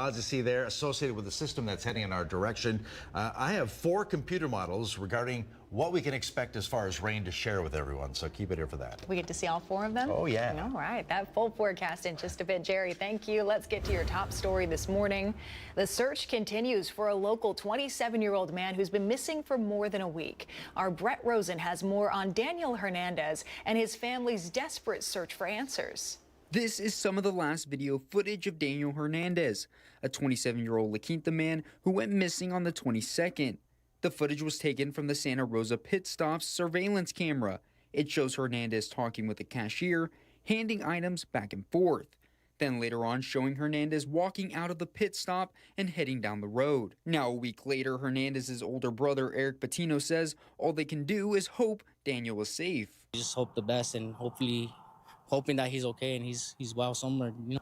clouds you see there associated with the system that's heading in our direction. I have 4 computer models regarding what we can expect as far as rain to share with everyone, so keep it here for that. We get to see all 4 of them? Oh, yeah. All right, that full forecast in just a bit. Jerry, thank you. Let's get to your top story this morning. The search continues for a local 27-year-old man who's been missing for more than a week. Our Brett Rosen has more on Daniel Hernandez and his family's desperate search for answers. This is some of the last video footage of Daniel Hernandez, a 27-year-old La Quinta man who went missing on the 22nd. The footage was taken from the Santa Rosa pit stop's surveillance camera. It shows Hernandez talking with a cashier, handing items back and forth. Then later on showing Hernandez walking out of the pit stop and heading down the road. Now a week later, Hernandez's older brother Eric Patino says all they can do is hope Daniel is safe. Just hope the best and hoping that he's okay and he's well somewhere. You know,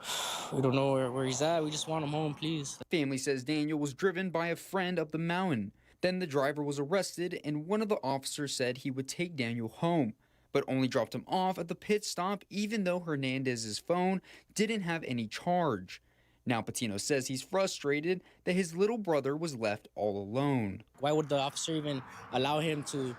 we don't know where he's at. We just want him home, please. Family says Daniel was driven by a friend up the mountain. Then the driver was arrested, and one of the officers said he would take Daniel home, but only dropped him off at the pit stop even though Hernandez's phone didn't have any charge. Now Patino says he's frustrated that his little brother was left all alone. Why would the officer even allow him to,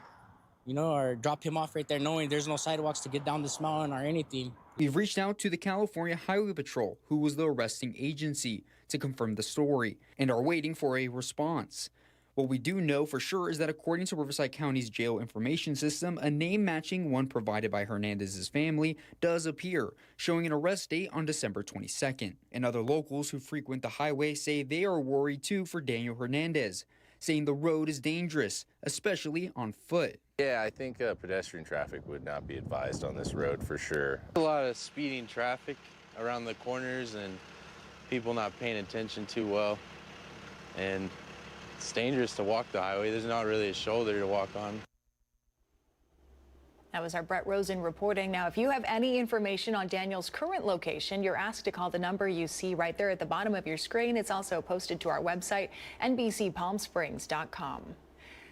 or drop him off right there knowing there's no sidewalks to get down this mountain or anything? We've reached out to the California Highway Patrol, who was the arresting agency, to confirm the story and are waiting for a response. What we do know for sure is that according to Riverside County's jail information system, a name matching one provided by Hernandez's family does appear, showing an arrest date on December 22nd. And other locals who frequent the highway say they are worried too for Daniel Hernandez, saying the road is dangerous, especially on foot. Yeah, I think pedestrian traffic would not be advised on this road for sure. A lot of speeding traffic around the corners and people not paying attention too well. And it's dangerous to walk the highway. There's not really a shoulder to walk on. That was our Brett Rosen reporting. Now, if you have any information on Daniel's current location, you're asked to call the number you see right there at the bottom of your screen. It's also posted to our website, NBCPalmSprings.com.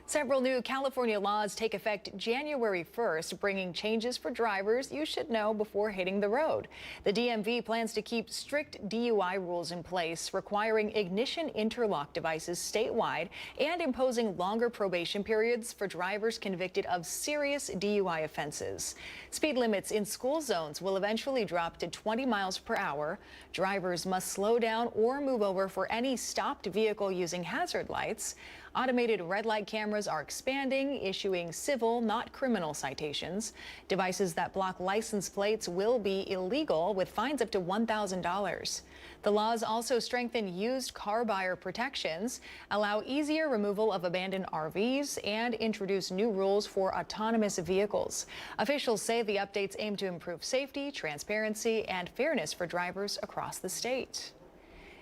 Several new California laws take effect January 1st, bringing changes for drivers you should know before hitting the road. The DMV plans to keep strict DUI rules in place, requiring ignition interlock devices statewide and imposing longer probation periods for drivers convicted of serious DUI offenses. Speed limits in school zones will eventually drop to 20 miles per hour. Drivers must slow down or move over for any stopped vehicle using hazard lights. Automated red light cameras are expanding, issuing civil, not criminal citations. Devices that block license plates will be illegal with fines up to $1,000. The laws also strengthen used car buyer protections, allow easier removal of abandoned RVs, and introduce new rules for autonomous vehicles. Officials say the updates aim to improve safety, transparency, and fairness for drivers across the state.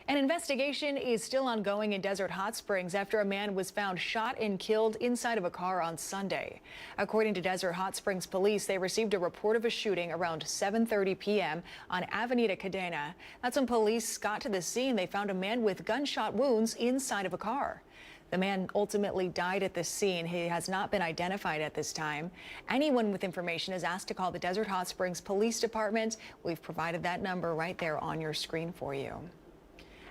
An investigation is still ongoing in Desert Hot Springs after a man was found shot and killed inside of a car on Sunday. According to Desert Hot Springs police, they received a report of a shooting around 7:30 p.m. on Avenida Cadena. That's when police got to the scene. They found a man with gunshot wounds inside of a car. The man ultimately died at the scene. He has not been identified at this time. Anyone with information is asked to call the Desert Hot Springs Police Department. We've provided that number right there on your screen for you.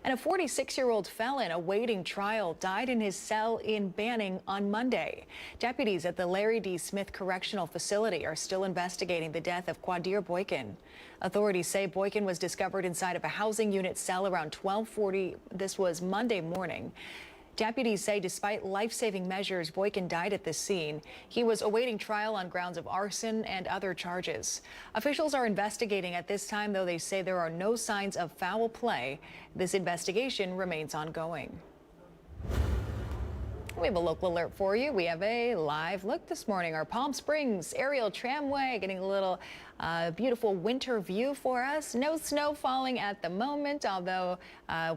And a 46-year-old felon awaiting trial died in his cell in Banning on Monday. Deputies at the Larry D. Smith Correctional Facility are still investigating the death of Quadir Boykin. Authorities say Boykin was discovered inside of a housing unit cell around 12:40. This was Monday morning. Deputies say despite life-saving measures, Boykin died at the scene. He was awaiting trial on grounds of arson and other charges. Officials are investigating at this time, though they say there are no signs of foul play. This investigation remains ongoing. We have a local alert for you. We have a live look this morning. Our Palm Springs aerial tramway getting a little beautiful winter view for us. No snow falling at the moment, although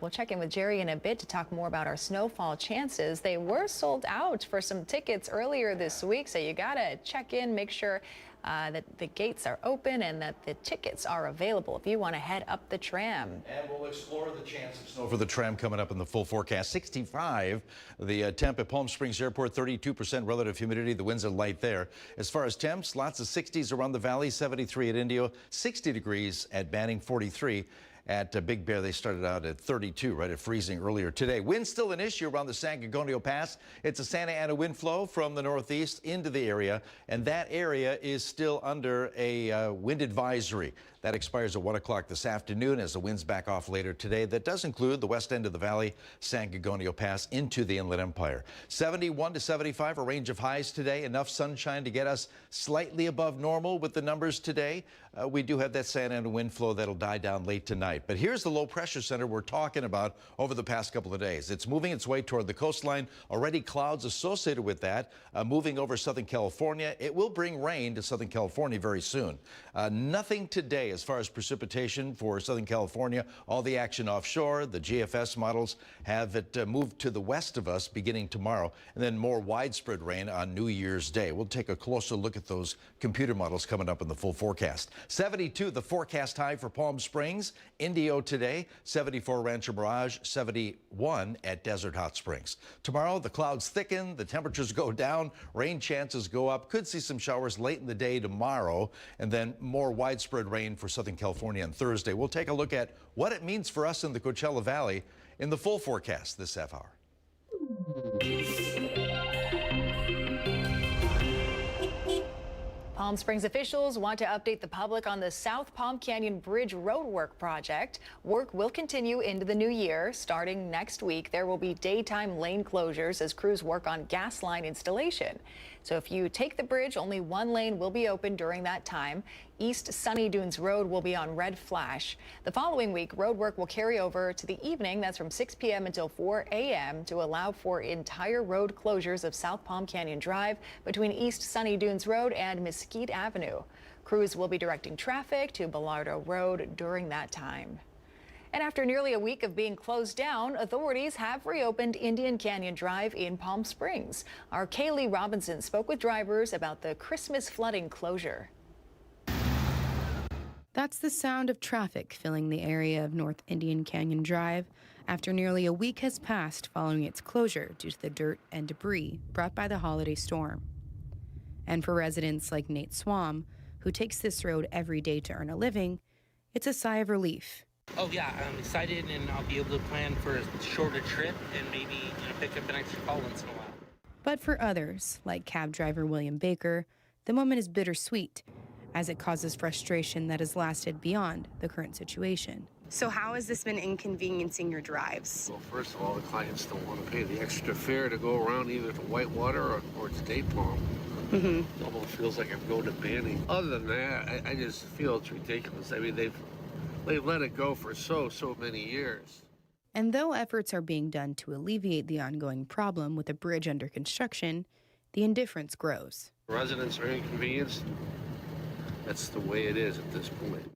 we'll check in with Jerry in a bit to talk more about our snowfall chances. They were sold out for some tickets earlier this week, so you gotta check in, make sure that the gates are open and that the tickets are available if you want to head up the tram. And we'll explore the chance of snow for the tram coming up in the full forecast. 65, the temp at Palm Springs Airport, 32% relative humidity. The winds are light there. As far as temps, lots of 60s around the valley, 73 at Indio, 60 degrees at Banning, 43 At Big Bear, they started out at 32, right at freezing earlier today. Wind's still an issue around the San Gagonio Pass. It's a Santa Ana wind flow from the northeast into the area, and that area is still under a wind advisory. That expires at 1 o'clock this afternoon as the winds back off later today. That does include the west end of the valley, San Gagonio Pass into the Inland Empire. 71 to 75, a range of highs today. Enough sunshine to get us slightly above normal with the numbers today. We do have that Santa Ana wind flow that'll die down late tonight. But here's the low pressure center we're talking about over the past couple of days. It's moving its way toward the coastline. Already clouds associated with that moving over Southern California. It will bring rain to Southern California very soon. Nothing today as far as precipitation for Southern California. All the action offshore. The GFS models have it moved to the west of us beginning tomorrow, and then more widespread rain on New Year's Day. We'll take a closer look at those computer models coming up in the full forecast. 72, the forecast high for Palm Springs. Indio today, 74 Rancho Mirage, 71 at Desert Hot Springs. Tomorrow, the clouds thicken, the temperatures go down, rain chances go up. Could see some showers late in the day tomorrow, and then more widespread rain for Southern California on Thursday. We'll take a look at what it means for us in the Coachella Valley in the full forecast this half hour. Palm Springs officials want to update the public on the South Palm Canyon Bridge roadwork project. Work will continue into the new year. Starting next week, there will be daytime lane closures as crews work on gas line installation. So if you take the bridge, only one lane will be open during that time. East Sunny Dunes Road will be on red flash. The following week, roadwork will carry over to the evening. That's from 6 p.m. until 4 a.m. to allow for entire road closures of South Palm Canyon Drive between East Sunny Dunes Road and Mesquite Avenue. Crews will be directing traffic to Bellardo Road during that time. And after nearly a week of being closed down, authorities have reopened Indian Canyon Drive in Palm Springs. Our Kaylee Robinson spoke with drivers about the Christmas flooding closure. That's the sound of traffic filling the area of North Indian Canyon Drive after nearly a week has passed following its closure due to the dirt and debris brought by the holiday storm. And for residents like Nate Swam, who takes this road every day to earn a living, it's a sigh of relief. Oh yeah, I'm excited, and I'll be able to plan for a shorter trip and maybe pick up an extra call once in a while. But for others, like cab driver William Baker, the moment is bittersweet, as it causes frustration that has lasted beyond the current situation. So how has this been inconveniencing your drives? Well, first of all, the clients don't want to pay the extra fare to go around either to Whitewater or to Dade Palm. It almost feels like I'm going to Banning. Other than that, I just feel it's ridiculous. I mean, they've let it go for so many years. And though efforts are being done to alleviate the ongoing problem with the bridge under construction, the indifference grows. Residents are inconvenienced. That's the way it is at this point.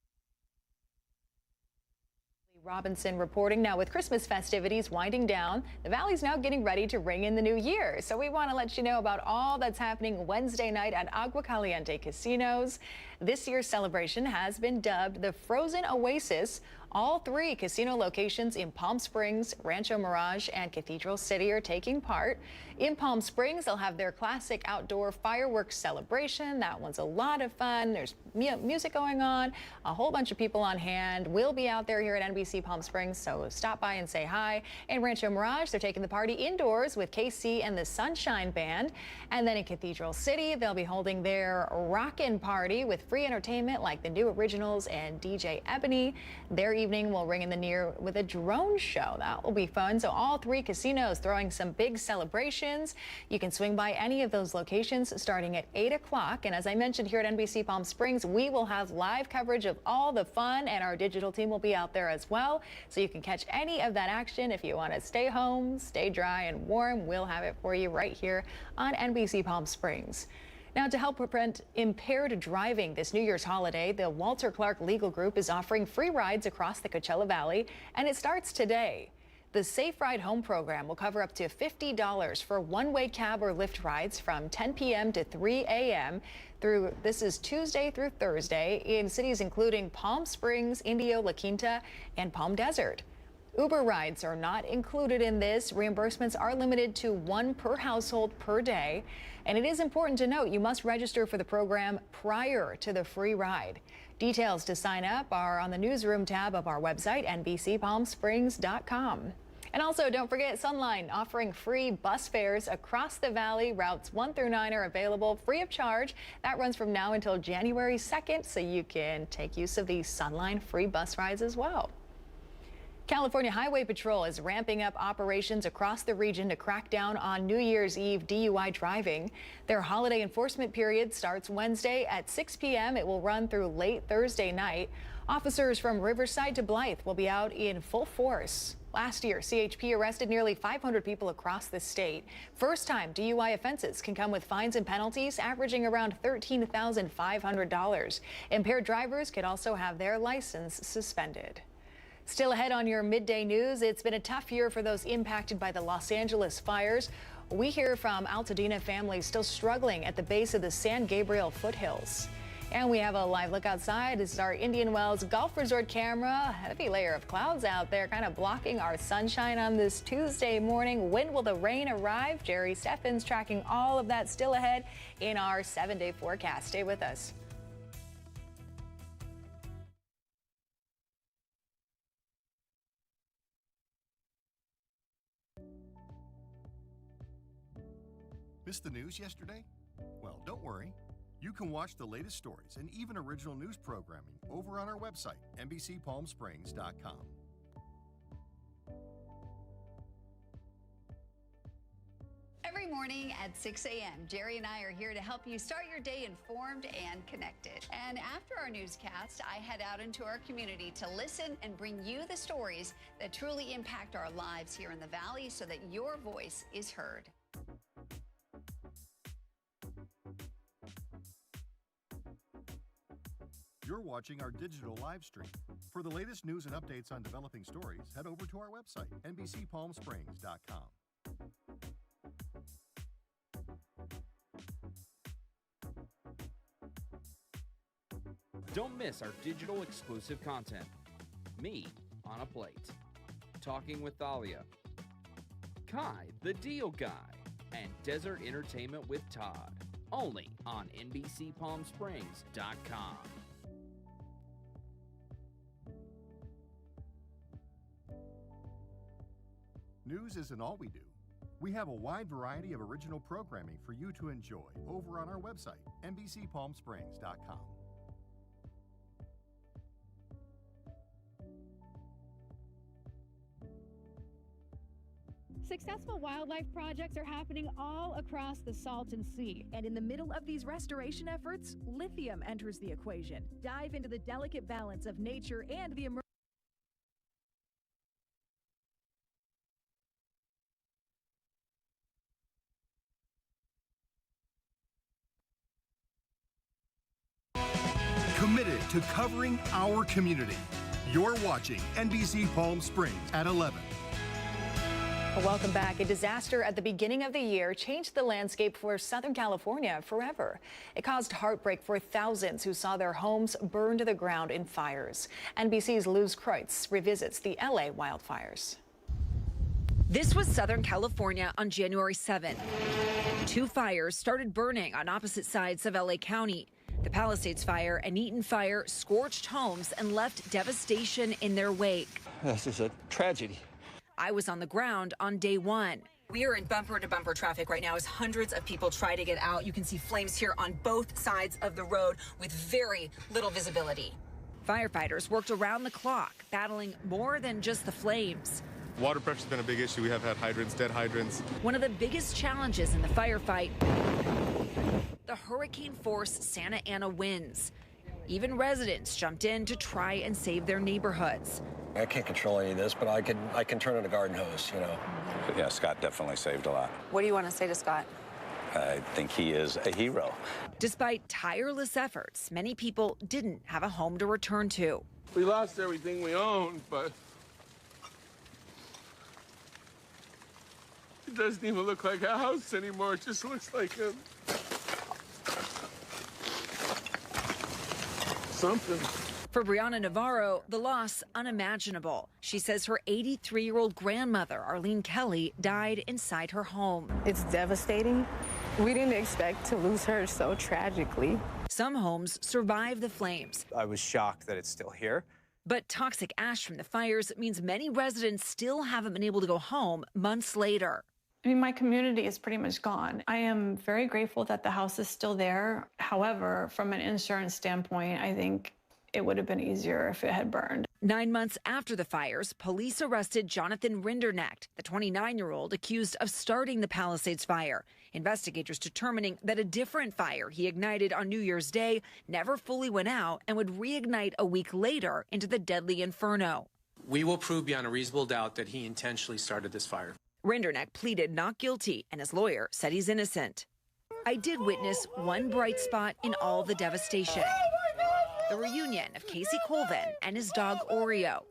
Robinson reporting. Now, with Christmas festivities winding down, the Valley's now getting ready to ring in the new year. So we want to let you know about all that's happening Wednesday night at Agua Caliente Casinos. This year's celebration has been dubbed the Frozen Oasis. All three casino locations in Palm Springs, Rancho Mirage, and Cathedral City are taking part. In Palm Springs, they'll have their classic outdoor fireworks celebration. That one's a lot of fun. There's music going on, a whole bunch of people on hand. We'll be out there here at NBC Palm Springs, so stop by and say hi. In Rancho Mirage, they're taking the party indoors with KC and the Sunshine Band. And then in Cathedral City, they'll be holding their Rockin' Party with free entertainment like the New Originals and DJ Ebony. Their evening will ring in the near with a drone show. That will be fun. So all three casinos throwing some big celebrations. You can swing by any of those locations starting at 8 o'clock. And as I mentioned here at NBC Palm Springs, we will have live coverage of all the fun, and our digital team will be out there as well. So you can catch any of that action. If you want to stay home, stay dry and warm, we'll have it for you right here on NBC Palm Springs. Now, to help prevent impaired driving this New Year's holiday, the Walter Clark Legal Group is offering free rides across the Coachella Valley, and it starts today. The Safe Ride Home program will cover up to $50 for one-way cab or Lyft rides from 10 p.m. to 3 a.m. This is Tuesday through Thursday in cities including Palm Springs, Indio, La Quinta, and Palm Desert. Uber rides are not included in this. Reimbursements are limited to one per household per day. And it is important to note you must register for the program prior to the free ride. Details to sign up are on the newsroom tab of our website, NBCPalmSprings.com. And also, don't forget Sunline offering free bus fares across the valley. Routes 1 through 9 are available free of charge. That runs from now until January 2nd, so you can take use of these Sunline free bus rides as well. California Highway Patrol is ramping up operations across the region to crack down on New Year's Eve DUI driving. Their holiday enforcement period starts Wednesday at 6 p.m. It will run through late Thursday night. Officers from Riverside to Blythe will be out in full force. Last year, CHP arrested nearly 500 people across the state. First-time DUI offenses can come with fines and penalties averaging around $13,500. Impaired drivers could also have their license suspended. Still ahead on your midday news, it's been a tough year for those impacted by the Los Angeles fires. We hear from Altadena families still struggling at the base of the San Gabriel foothills. And we have a live look outside. This is our Indian Wells Golf Resort camera. A heavy layer of clouds out there kind of blocking our sunshine on this Tuesday morning. When will the rain arrive? Jerry Steffens tracking all of that still ahead in our 7-day forecast. Stay with us. Missed the news yesterday? Well, don't worry. You can watch the latest stories and even original news programming over on our website, NBCPalmSprings.com. Every morning at 6 a.m., Jerry and I are here to help you start your day informed and connected. And after our newscast, I head out into our community to listen and bring you the stories that truly impact our lives here in the Valley so that your voice is heard. You're watching our digital live stream. For the latest news and updates on developing stories, head over to our website, NBCPalmSprings.com. Don't miss our digital exclusive content. Me on a Plate, Talking with Thalia, Kai the Deal Guy, and Desert Entertainment with Todd. Only on NBCPalmSprings.com. News isn't all we do. We have a wide variety of original programming for you to enjoy over on our website, NBCPalmSprings.com. Successful wildlife projects are happening all across the Salton Sea. And in the middle of these restoration efforts, lithium enters the equation. Dive into the delicate balance of nature and the emerging. Committed to covering our community. You're watching NBC Palm Springs at 11. Welcome back. A disaster at the beginning of the year changed the landscape for Southern California forever. It caused heartbreak for thousands who saw their homes burn to the ground in fires. NBC's Luz Kreutz revisits the LA wildfires. This was Southern California on January 7th. Two fires started burning on opposite sides of LA County. The Palisades fire and Eaton fire scorched homes and left devastation in their wake. This is a tragedy. I was on the ground on day one. We are in bumper-to-bumper traffic right now as hundreds of people try to get out. You can see flames here on both sides of the road with very little visibility. Firefighters worked around the clock, battling more than just the flames. Water pressure's been a big issue. We have had hydrants, dead hydrants. One of the biggest challenges in the firefight, the hurricane-force Santa Ana winds. Even residents jumped in to try and save their neighborhoods. I can't control any of this, but I can turn on a garden hose, you know. Yeah, Scott definitely saved a lot. What do you want to say to Scott? I think he is a hero. Despite tireless efforts, many people didn't have a home to return to. We lost everything we owned, but it doesn't even look like a house anymore. It just looks like something. For Brianna Navarro, the loss unimaginable. She says her 83-year-old grandmother, Arlene Kelly, died inside her home. It's devastating. We didn't expect to lose her so tragically. Some homes survived the flames. I was shocked that it's still here. But toxic ash from the fires means many residents still haven't been able to go home months later. I mean, my community is pretty much gone. I am very grateful that the house is still there. However, from an insurance standpoint, I think it would have been easier if it had burned. 9 months after the fires, police arrested Jonathan Rinderknecht, the 29-year-old accused of starting the Palisades fire. Investigators determining that a different fire he ignited on New Year's Day never fully went out and would reignite a week later into the deadly inferno. We will prove beyond a reasonable doubt that he intentionally started this fire. Rinderknecht pleaded not guilty, and his lawyer said he's innocent. I did witness one bright spot in all the devastation. The reunion of Casey Colvin and his dog Oreo.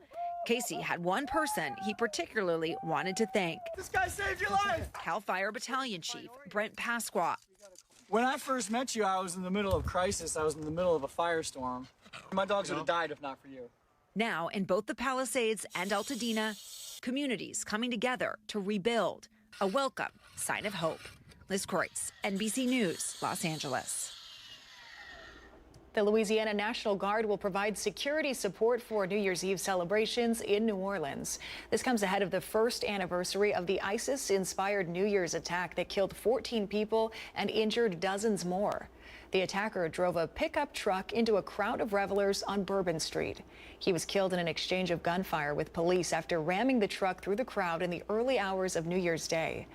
Casey had one person he particularly wanted to thank. This guy saved your life! Cal Fire Battalion Chief Brent Pasqua. When I first met you, I was in the middle of crisis. I was in the middle of a firestorm. My dogs would have died if not for you. Now, in both the Palisades and Altadena, communities coming together to rebuild. A welcome sign of hope. Liz Kreutz, NBC News, Los Angeles. The Louisiana National Guard will provide security support for New Year's Eve celebrations in New Orleans. This comes ahead of the first anniversary of the ISIS-inspired New Year's attack that killed 14 people and injured dozens more. The attacker drove a pickup truck into a crowd of revelers on Bourbon Street. He was killed in an exchange of gunfire with police after ramming the truck through the crowd in the early hours of New Year's Day.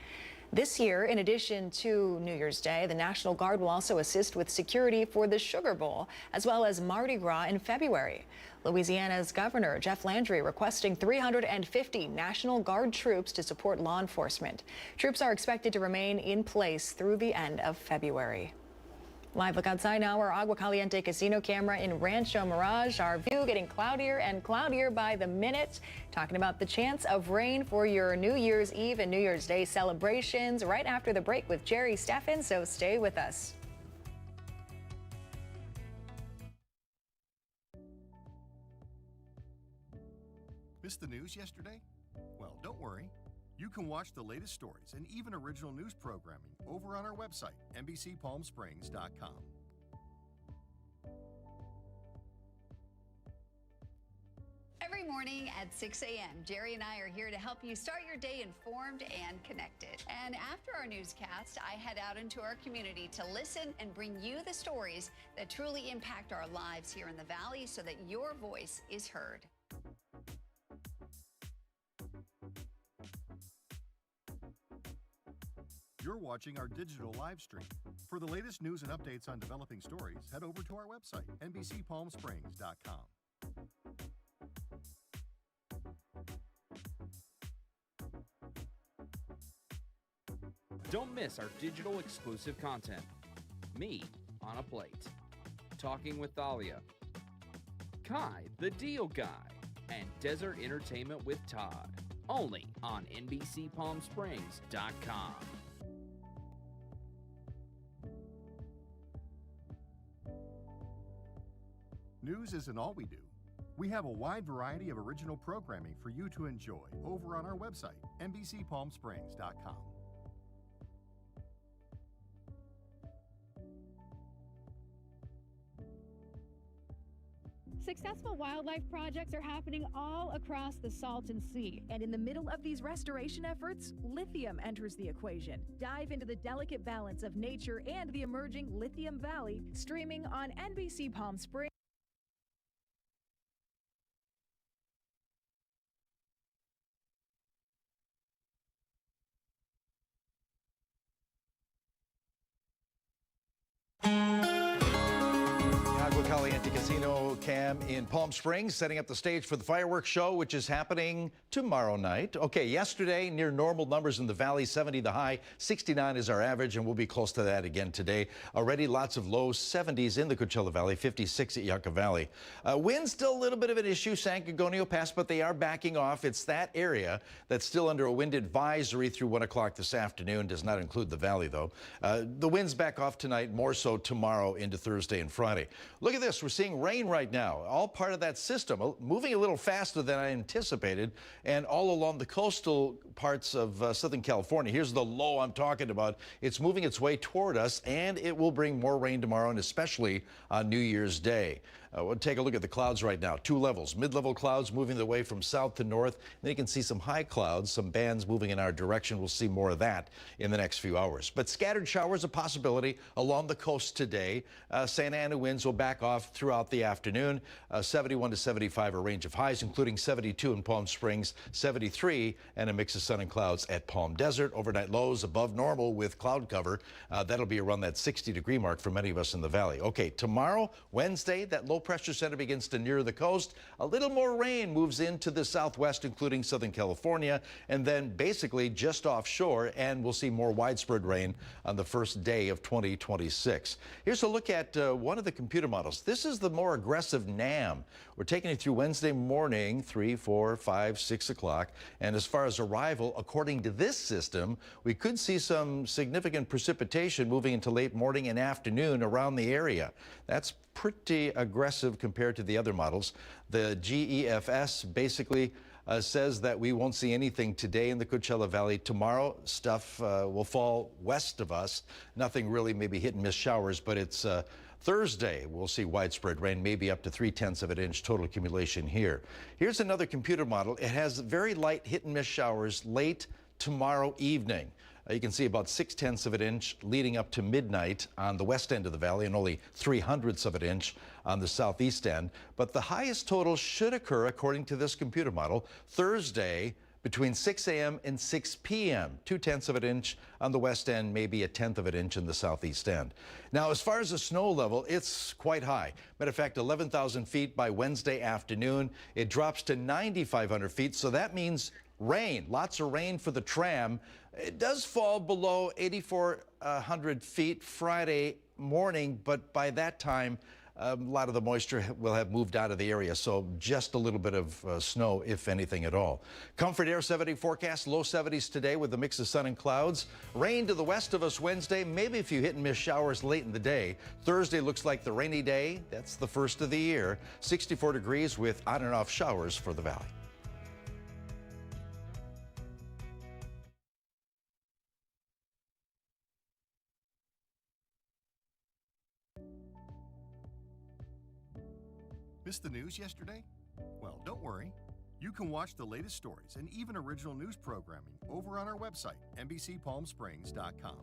This year, in addition to New Year's Day, the National Guard will also assist with security for the Sugar Bowl, as well as Mardi Gras in February. Louisiana's Governor Jeff Landry requesting 350 National Guard troops to support law enforcement. Troops are expected to remain in place through the end of February. Live look outside now, our Agua Caliente casino camera in Rancho Mirage. Our view getting cloudier and cloudier by the minute. Talking about the chance of rain for your New Year's Eve and New Year's Day celebrations right after the break with Jerry Steffen, so stay with us. Missed the news yesterday? Well, don't worry. You can watch the latest stories and even original news programming over on our website, NBCPalmSprings.com. Every morning at 6 a.m., Jerry and I are here to help you start your day informed and connected. And after our newscast, I head out into our community to listen and bring you the stories that truly impact our lives here in the Valley so that your voice is heard. You're watching our digital live stream. For the latest news and updates on developing stories, head over to our website, NBCPalmSprings.com. Don't miss our digital exclusive content. Me on a Plate, Talking with Thalia, Kai the Deal Guy, and Desert Entertainment with Todd. Only on NBCPalmSprings.com. News isn't all we do. We have a wide variety of original programming for you to enjoy over on our website, NBCPalmSprings.com. Successful wildlife projects are happening all across the Salton Sea. And in the middle of these restoration efforts, lithium enters the equation. Dive into the delicate balance of nature and the emerging Lithium Valley, streaming on NBC Palm Springs. Agua Caliente Casino cam in Palm Springs, setting up the stage for the fireworks show, which is happening tomorrow night. Okay, yesterday, near normal numbers in the valley, 70 the high, 69 is our average, and we'll be close to that again today. Already lots of low 70s in the Coachella Valley, 56 at Yucca Valley. Wind still a little bit of an issue, San Gorgonio Pass, but they are backing off. It's that area that's still under a wind advisory through 1 o'clock this afternoon. Does not include the valley, though. The winds back off tonight, more so tomorrow into Thursday and Friday. Look at this. We're seeing rain right now, all part of that system, moving a little faster than I anticipated, and all along the coastal parts of Southern California. Here's the low I'm talking about. It's moving its way toward us, and it will bring more rain tomorrow, and especially on New Year's Day. We'll take a look at the clouds right now. Two levels, mid-level clouds moving their way from south to north. Then you can see some high clouds, some bands moving in our direction. We'll see more of that in the next few hours. But scattered showers a possibility along the coast today. Santa Ana winds will back off throughout the afternoon. 71 to 75 a range of highs, including 72 in Palm Springs, 73, and a mix of sun and clouds at Palm Desert. Overnight lows above normal with cloud cover. That'll be around that 60-degree mark for many of us in the valley. Okay, tomorrow, Wednesday, that low pressure center begins to near the coast. A little more rain moves into the southwest, including Southern California, and then basically just offshore, and we'll see more widespread rain on the first day of 2026. Here's a look at one of the computer models. This is the more aggressive NAM. We're taking it through Wednesday morning, 3, 4, 5, 6 o'clock. And as far as arrival, according to this system, we could see some significant precipitation moving into late morning and afternoon around the area. That's pretty aggressive compared to the other models. The GEFS basically says that we won't see anything today in the Coachella Valley. Tomorrow, stuff will fall west of us. Nothing really, maybe hit and miss showers, but it's Thursday. We'll see widespread rain, maybe up to 0.3 of an inch total accumulation here. Here's another computer model. It has very light hit and miss showers late tomorrow evening. You can see about 0.6 of an inch leading up to midnight on the west end of the valley and only 0.03 of an inch on the southeast end. But the highest total should occur, according to this computer model, Thursday between 6 a.m. and 6 p.m. 0.2 of an inch on the west end, maybe 0.1 of an inch in the southeast end. Now, as far as the snow level, it's quite high. Matter of fact, 11,000 feet by Wednesday afternoon. It drops to 9,500 feet, so that means rain, lots of rain for the tram. It does fall below 8,400 feet Friday morning, but by that time, a lot of the moisture will have moved out of the area, so just a little bit of snow, if anything at all. Comfort Air 7-day forecast, low 70s today with a mix of sun and clouds. Rain to the west of us Wednesday, maybe a few hit and miss showers late in the day. Thursday looks like the rainy day. That's the first of the year. 64 degrees with on and off showers for the valley. Missed the news yesterday? Well, don't worry. You can watch the latest stories and even original news programming over on our website, NBCPalmSprings.com.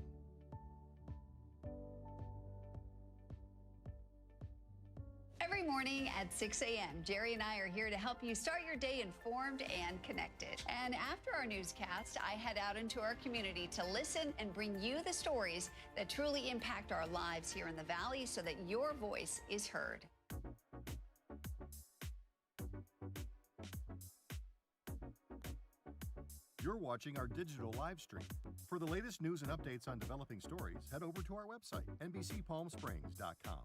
Every morning at 6 a.m., Jerry and I are here to help you start your day informed and connected. And after our newscast, I head out into our community to listen and bring you the stories that truly impact our lives here in the Valley so that your voice is heard. You're watching our digital live stream. For the latest news and updates on developing stories, head over to our website, NBCPalmSprings.com.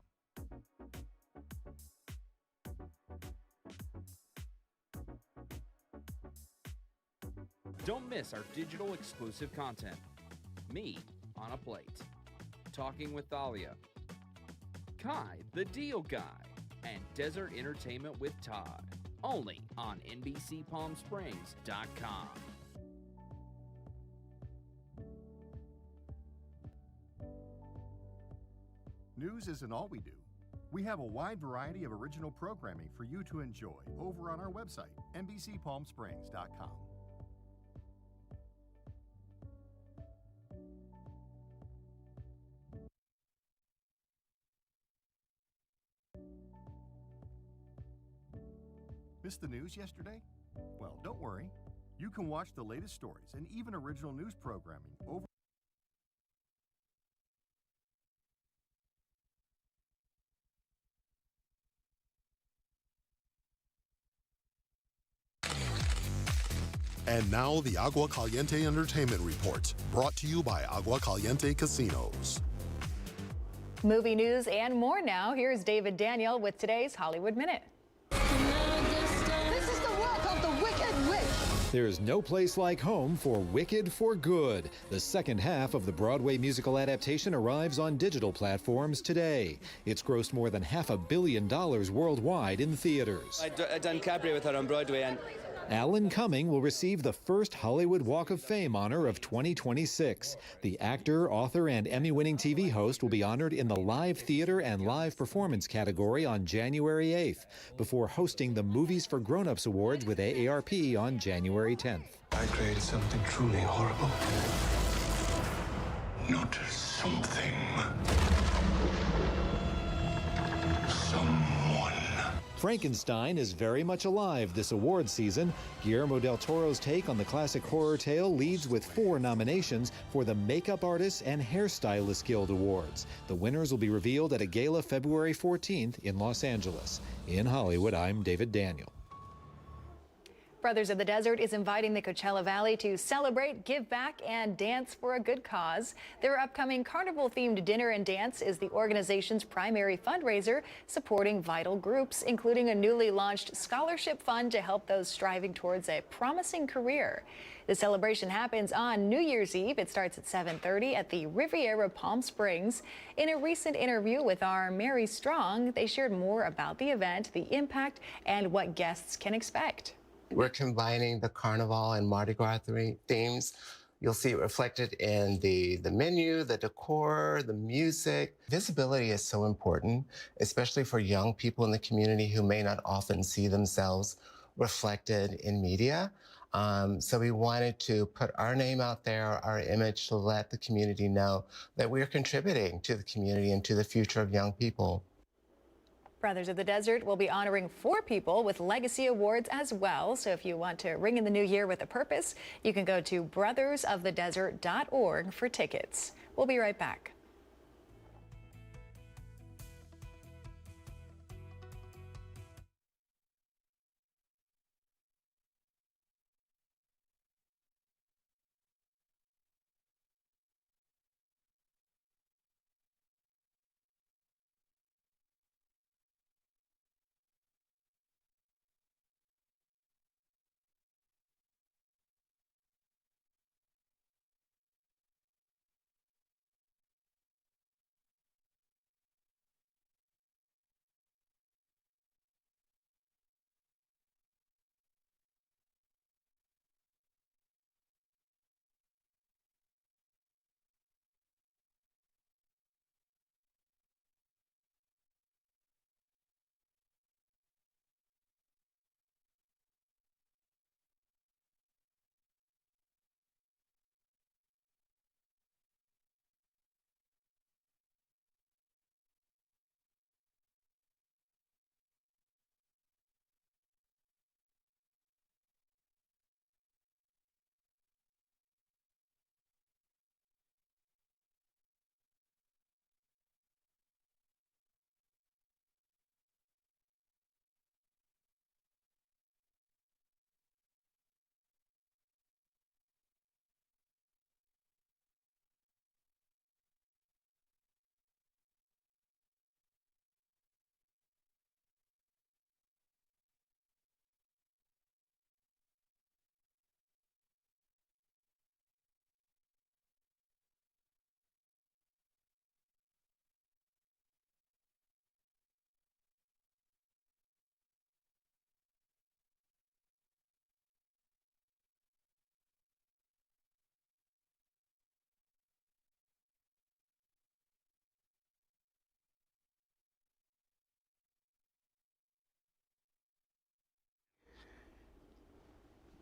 Don't miss our digital exclusive content. Me on a Plate. Talking with Thalia. Kai, the Deal Guy. And Desert Entertainment with Todd. Only on NBCPalmSprings.com. News isn't all we do. We have a wide variety of original programming for you to enjoy over on our website, NBCPalmSprings.com. Missed the news yesterday? Well, don't worry. You can watch the latest stories and even original news programming over. And now the Agua Caliente Entertainment Report, brought to you by Agua Caliente Casinos. Movie news and more now. Here's David Daniel with today's Hollywood Minute. This is the work of the Wicked Witch. There's no place like home for Wicked for Good. The second half of the Broadway musical adaptation arrives on digital platforms today. It's grossed more than $500 million worldwide in theaters. I done cabaret with her on Broadway, and Alan Cumming will receive the first Hollywood Walk of Fame honor of 2026. The actor, author, and Emmy-winning TV host will be honored in the Live Theater and Live Performance category on January 8th, before hosting the Movies for Grown-Ups Awards with AARP on January 10th. I created something truly horrible. Not something. Someone. Frankenstein is very much alive this award season. Guillermo del Toro's take on the classic horror tale leads with 4 nominations for the Makeup Artists and Hairstylists Guild Awards. The winners will be revealed at a gala February 14th in Los Angeles. In Hollywood, I'm David Daniel. Brothers of the Desert is inviting the Coachella Valley to celebrate, give back, and dance for a good cause. Their upcoming carnival-themed dinner and dance is the organization's primary fundraiser, supporting vital groups, including a newly launched scholarship fund to help those striving towards a promising career. The celebration happens on New Year's Eve. It starts at 7:30 at the Riviera Palm Springs. In a recent interview with our Mary Strong, they shared more about the event, the impact, and what guests can expect. We're combining the Carnival and Mardi Gras themes. You'll see it reflected in the menu, the decor, the music. Visibility is so important, especially for young people in the community who may not often see themselves reflected in media. So we wanted to put our name out there, our image, to let the community know that we're contributing to the community and to the future of young people. Brothers of the Desert will be honoring 4 people with legacy awards as well. So if you want to ring in the new year with a purpose, you can go to brothersofthedesert.org for tickets. We'll be right back.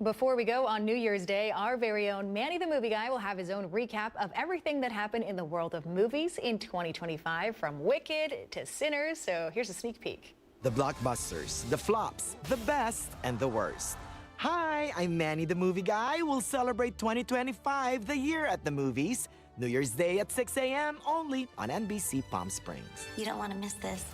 Before we go on New Year's Day, our very own Manny the Movie Guy will have his own recap of everything that happened in the world of movies in 2025, from Wicked to Sinners. So here's a sneak peek. The blockbusters, the flops, the best, and the worst. Hi, I'm Manny the Movie Guy. We'll celebrate 2025, the year at the movies. New Year's Day at 6 a.m. only on NBC Palm Springs. You don't want to miss this.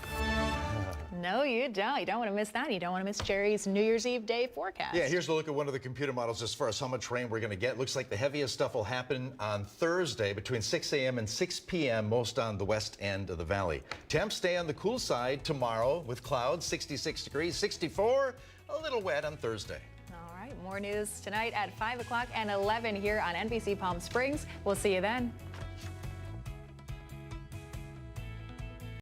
No, you don't. You don't want to miss that. You don't want to miss Jerry's New Year's Eve day forecast. Yeah, here's a look at one of the computer models as far as how much rain we're going to get. Looks like the heaviest stuff will happen on Thursday between 6 a.m. and 6 p.m., most on the west end of the valley. Temps stay on the cool side tomorrow with clouds, 66 degrees, 64, a little wet on Thursday. All right. right, more news tonight at 5 o'clock and 11 here on NBC Palm Springs. We'll see you then.